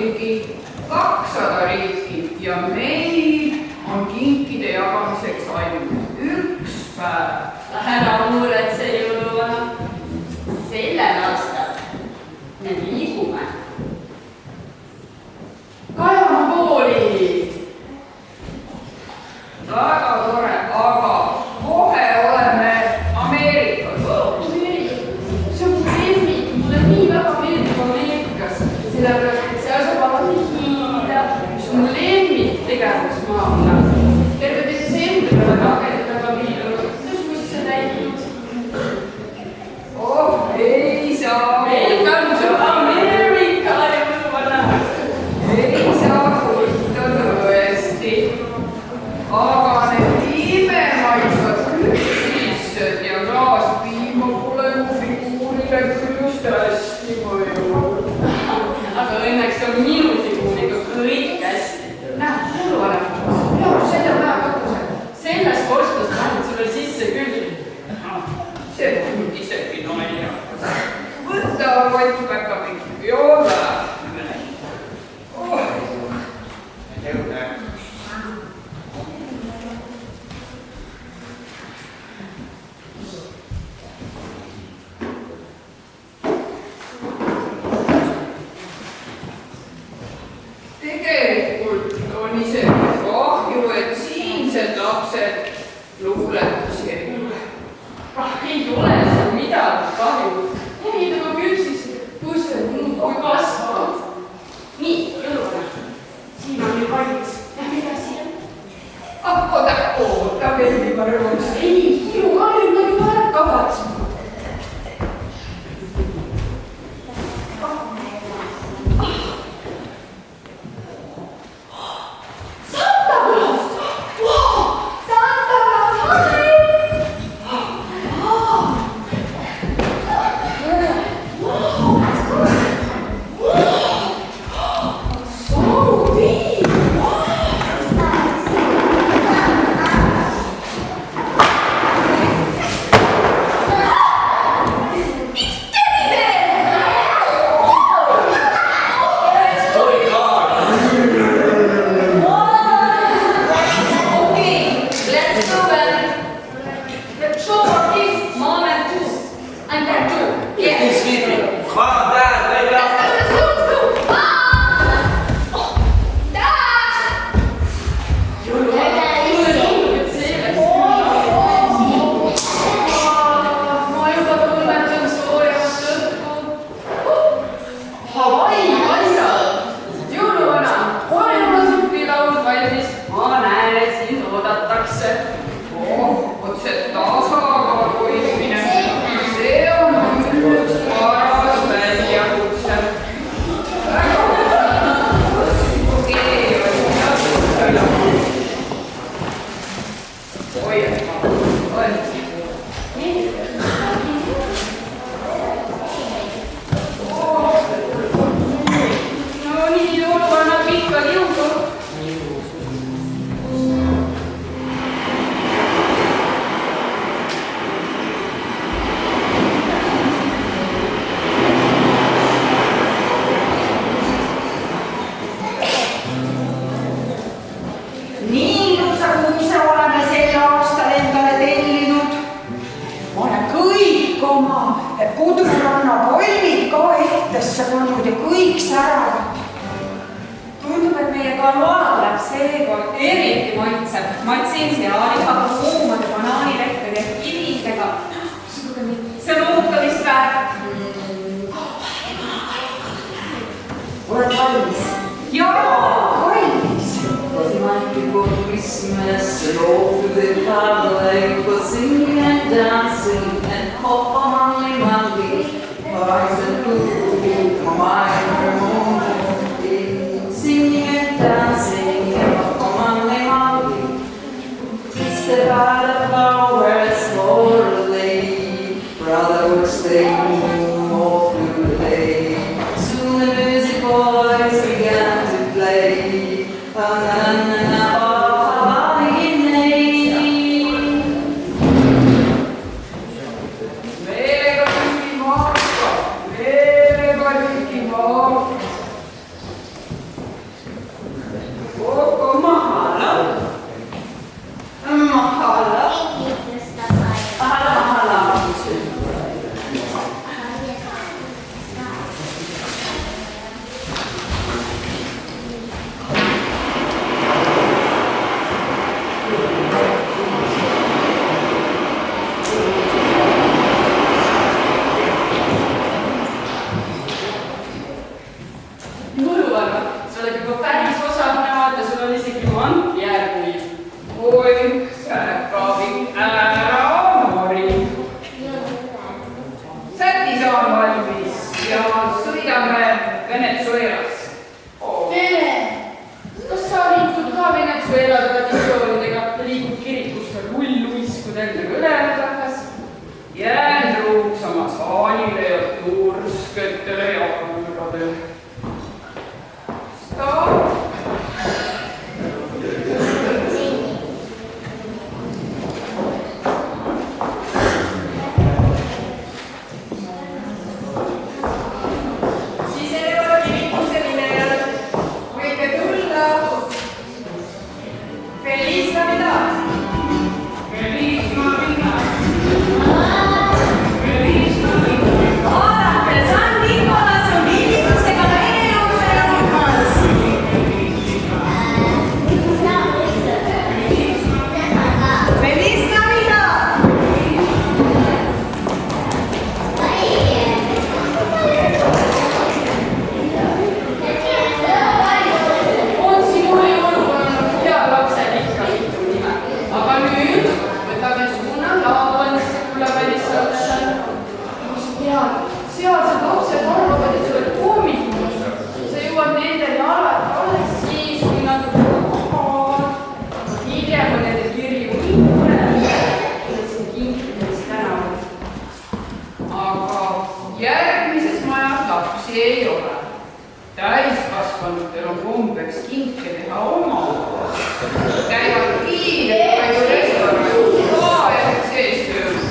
ligi 200 riiki ja meil on kinkide jagamiseks ainult 1 päev. Ära muretse, jõuluvana. Sellel aastal me liigume Kajamaa kooli. Väga tore, aga kohe oleme Ameerikas. See on lemmik, mulle nii väga meeldib Ameerikas. Sellepärast, et seal saab alati hiida, mis on lemmik tegevusmaana. Terve detsembri peale rakendada viinud. Kuidas muist see näinud? Oh, ei saa. Welcome to America, jõuluvana. Ei saa kuulda tõesti. Aga need imemaitsvad küpsised ja raaspiima pole mu figuurile küll just hästi mõjunud. Aga õnneks on minu figuuriga kõik hästi. Näe, jõuluvana, jaotu selja päeva katusel. Sellest korstust lähed sulle sisse küll. See on isegi naljakas. Võta kottpäkapikk, joole. Tegelikult on isegi kahju, et siinsed lapsed luuletusi ei ole. Ei ole seal midagi kahju. Ei nagu küpsis tõsted muud kui kasvavad. Nii, jõuluvana. Siin on ju valmis. Lähme edasi. Oota veidi, ma rõõmus. Ei, ju kahju nagu värkavad. oled juba päris osavne, vaata, sul on isegi mant järgi. Oi, säkkavi ära mori. Sätis on valmis ja sõidame Venezuelasse. Vene! Kas sa liikud ka Venezuela traditsioonidega ja liigud kirikusse rulluiskudega ülejäänud rahvas? Jään truuks oma saanile ja tursketele jalgadele. Stopp! Sealsed lapsed arvavad, et sa oled kommikus. Sa jõuad nendeni alati alles siis, kui nad magavad. Hiljem on nende kirju kinkune, et siin kinkidest tänavad. Aga järgmises majas lapsi ei ole. Täiskasvanutel on kombeks kinke teha oma. Käivad kiired palju restoranid ka sees töös.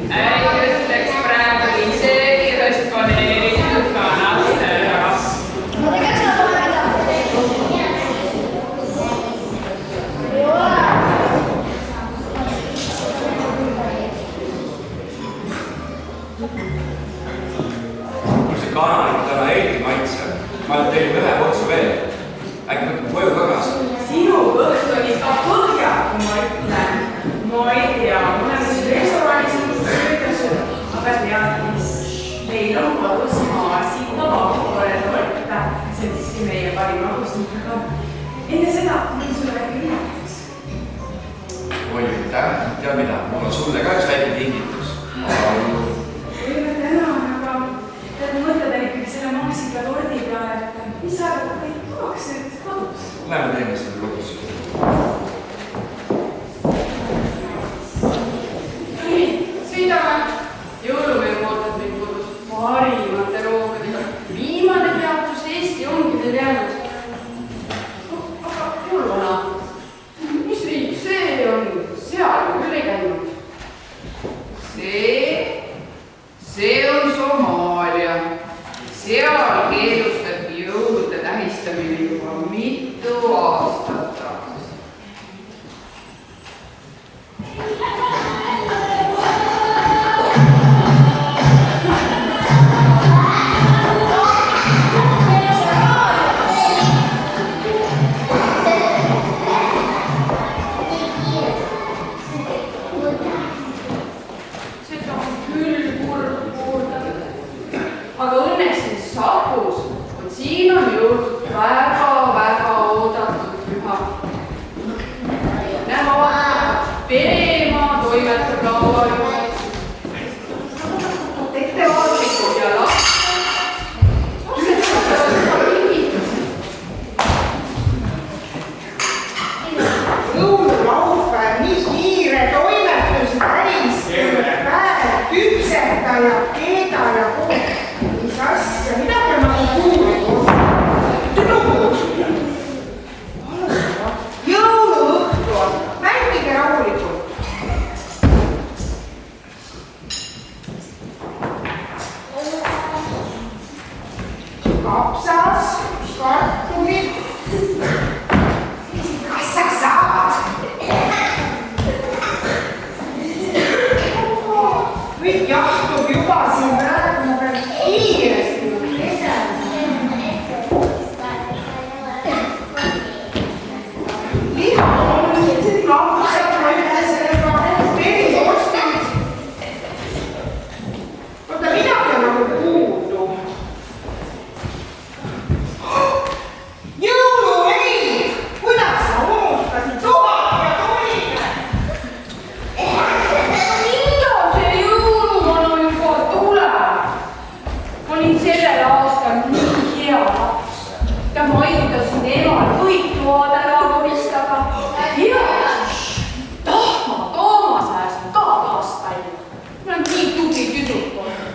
Äi ütleks praegu isegi ühest paneeritud kanast ära. Kui see kana täna eriti maitse, ma teen ühe otsu veel. Äkki võtame koju tagasi? Sinu õht on ikka põhja, kui ma ütlen. Ma ei tea, ma olen siin restoranis söödas, aga tead mis? Meil on kodus maasikavahvore torta. See on siiski meie parim rahustik, aga enne seda võin sulle väike üllatus. Oi, tead mida? Mul on sulle ka üks väike tingitus. Võime tänan, aga tead, ma mõtledan ikkagi selle maasikatordi peale, et mis sa arvad, kõik tahaks nüüd kodus? Lähme teeme seda kodus. Sõidame. Jõulumees ootab meid kodus parimate roogadega. Viimane peatus Eesti ongi meil jäänud. Aga jõuluvana, mis riik see on? Seal küll ei käinud. See on Somaalia. Seal keelustati jõulude tähistamine juba mitu aastat tagasi. Aga õnneks siin Sapus on siin on jõudnud väga oodatud püha. Näe, ma vaatan, Venemaa toimetab laua juures. Ettevaatlikud ja lapsed. Jõululaupäev, nii kiire toimetus päris päev, küpseta ja keeda ja kogu. Mis asja, mida peame kuulma? Tüdrukud, ja ma aitasin emal võituad ära koristada. Ja Tahma Toomas ajasin ka taas palju. Ma olen nii tubli tüdruk olnud.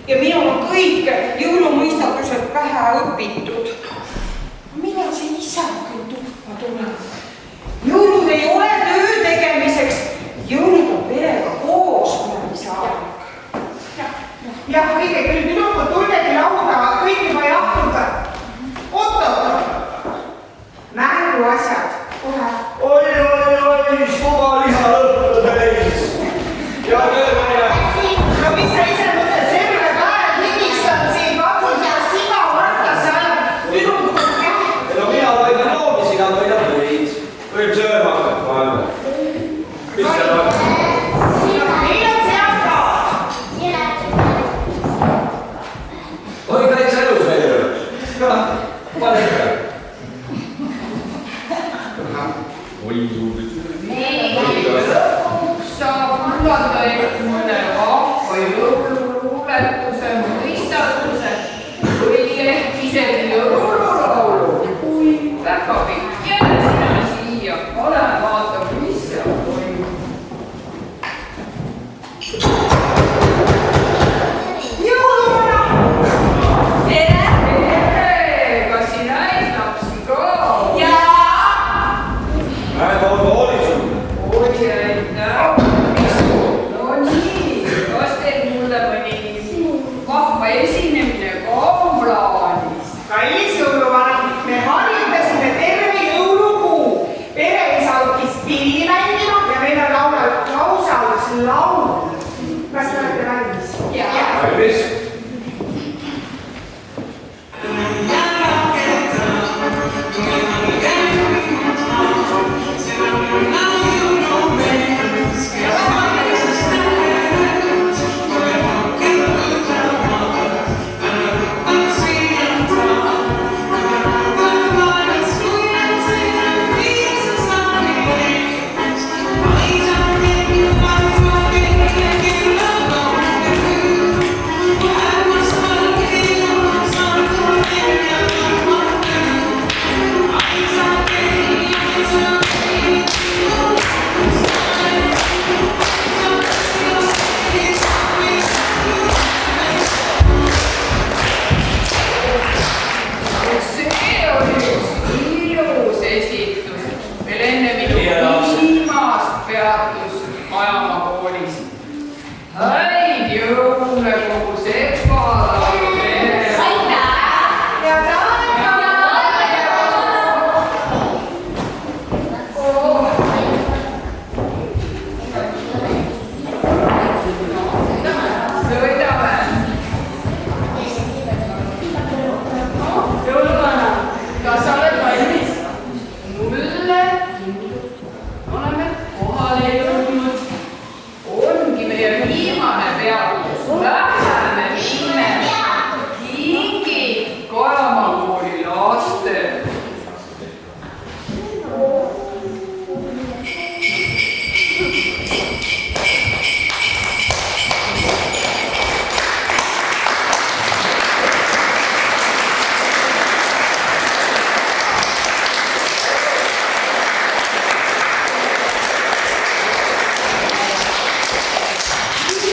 Ja minul on kõik jõulumõistatused pähe õpitud. Millal see isa küll tuppa tuleb? Jõulud ei ole töö tegemiseks, jõulud on perega koos olemise aeg. Jah, õige küll, tüdrukud, tulgegi lauda, kõik juba jahtuda. Oot-oot, mänguasjad, kohe. Oi, suva liha lõppu täis. Ja kõrvale. No mis sa ise mõtled, terve päev ligistan siin kakul seas siga vartasse ajab tüdrukud käe. No mina toidan loomi, sina toidad võid. Võib sööma hakata, ma arvan. Mis seal on? Meil on seakad. Oi, täitsa elus veel ju. Pane ikka. Oi, Lõpuks saab kuulata mulle vahva juurde.